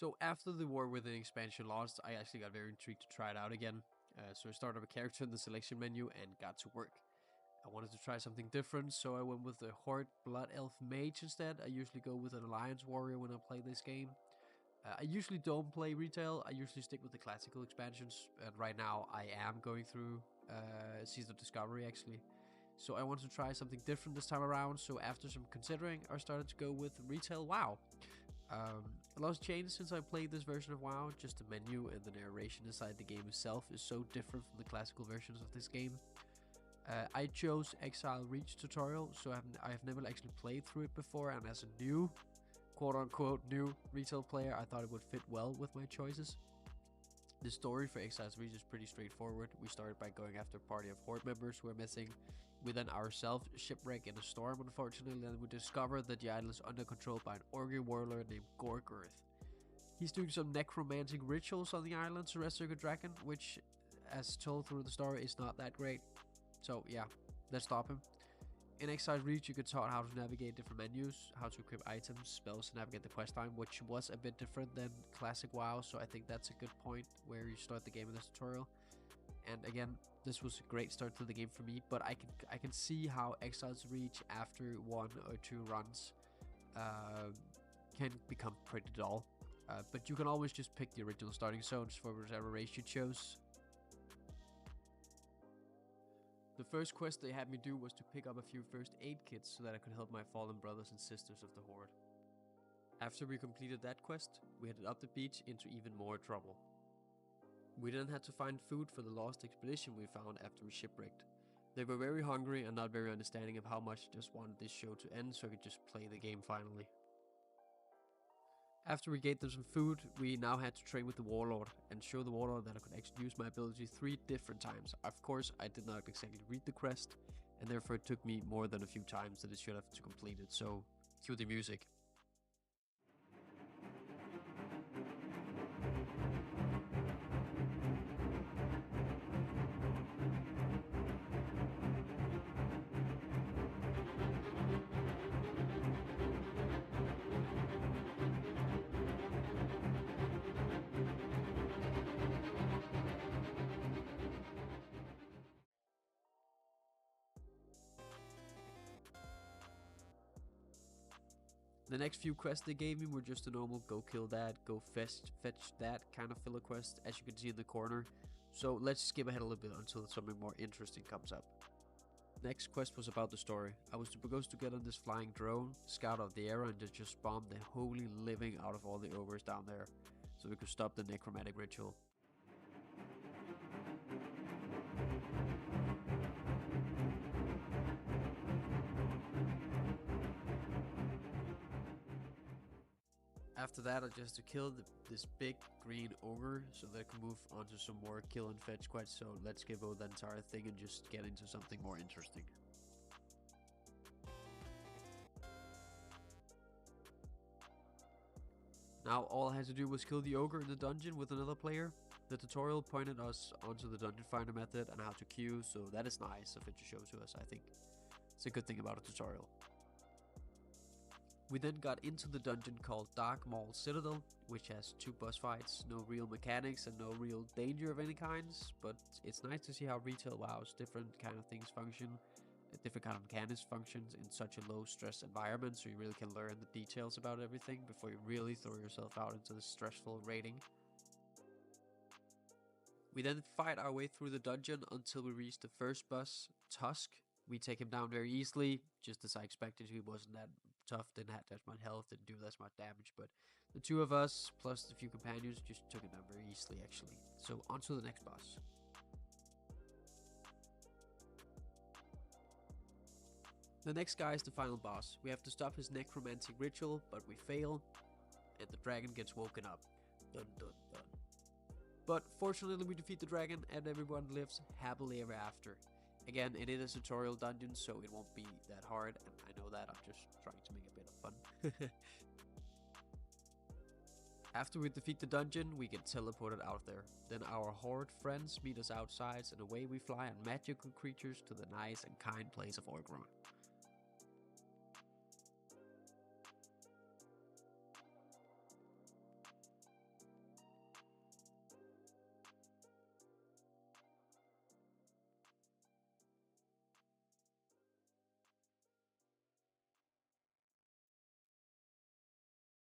So after the War Within expansion launched, I actually got very intrigued to try it out again. So I started up a character in the selection menu and got to work. I wanted to try something different, so I went with the Horde Blood Elf Mage instead. I usually go with an Alliance Warrior when I play this game. I usually don't play retail, I usually stick with the classical expansions, and right now I am going through Season of Discovery actually. So I wanted to try something different this time around, so after some considering, I started to go with retail WoW. A lot has changed since I played this version of WoW, just the menu and the narration inside the game itself is so different from the classical versions of this game. I chose Exile Reach tutorial, so I have never actually played through it before, and as a new, quote-unquote new retail player, I thought it would fit well with my choices. The story for Exile's Reach is pretty straightforward. We started by going after a party of Horde members who are missing. We then ourselves shipwreck in a storm, unfortunately, and we discover that the island is under control by an Orgy warlord named Gorgorth. He's doing some necromantic rituals on the island to resurrect a dragon, which, as told through the story, is not that great. So yeah, let's stop him. In Exile Reach, you get taught how to navigate different menus, how to equip items, spells, and navigate the quest line, which was a bit different than classic WoW, so I think that's a good point where you start the game in this tutorial. And again, this was a great start to the game for me, but I can see how Exile's Reach after 1 or 2 runs can become pretty dull. But you can always just pick the original starting zones for whatever race you chose. The first quest they had me do was to pick up a few first aid kits so that I could help my fallen brothers and sisters of the Horde. After we completed that quest, we headed up the beach into even more trouble. We then had to find food for the lost expedition we found after we shipwrecked. They were very hungry and not very understanding of how much I just wanted this show to end so I could just play the game finally. After we gave them some food, we now had to train with the Warlord and show the Warlord that I could actually use my ability 3 different times. Of course, I did not exactly read the quest, and therefore it took me more than a few times that it should have to complete it, so cue the music. The next few quests they gave me were just a normal go kill that, go fetch that kind of filler quest, as you can see in the corner. So let's skip ahead a little bit until something more interesting comes up. Next quest was about the story. I was supposed to get on this flying drone, scout out the area, and just bomb the holy living out of all the ogres down there, so we could stop the necromantic ritual. After that, I just to kill this big green ogre so that I can move on to some more kill and fetch quests. So let's skip over that entire thing and just get into something more interesting. Now all I had to do was kill the ogre in the dungeon with another player. The tutorial pointed us onto the dungeon finder method and how to queue, so that is nice of it to show to us, I think. It's a good thing about a tutorial. We then got into the dungeon called Darkmaul Citadel, which has 2 boss fights, no real mechanics and no real danger of any kinds, but it's nice to see how retail WoW's different kind of things function, different kind of mechanics functions in such a low stress environment, so you really can learn the details about everything before you really throw yourself out into the stressful raiding. We then fight our way through the dungeon until we reach the first boss, Tusk. We take him down very easily, just as I expected. He wasn't that tough, didn't have that much health, didn't do that much damage, but the 2 of us, plus a few companions, just took him down very easily actually. So on to the next boss. The next guy is the final boss. We have to stop his necromantic ritual, but we fail, and the dragon gets woken up. Dun dun dun. But fortunately we defeat the dragon and everyone lives happily ever after. Again, it is a tutorial dungeon, so it won't be that hard, and I know that, I'm just trying to make a bit of fun. After we defeat the dungeon, we get teleported out there. Then our Horde friends meet us outside, and away we fly on magical creatures to the nice and kind place of Orgrimmar.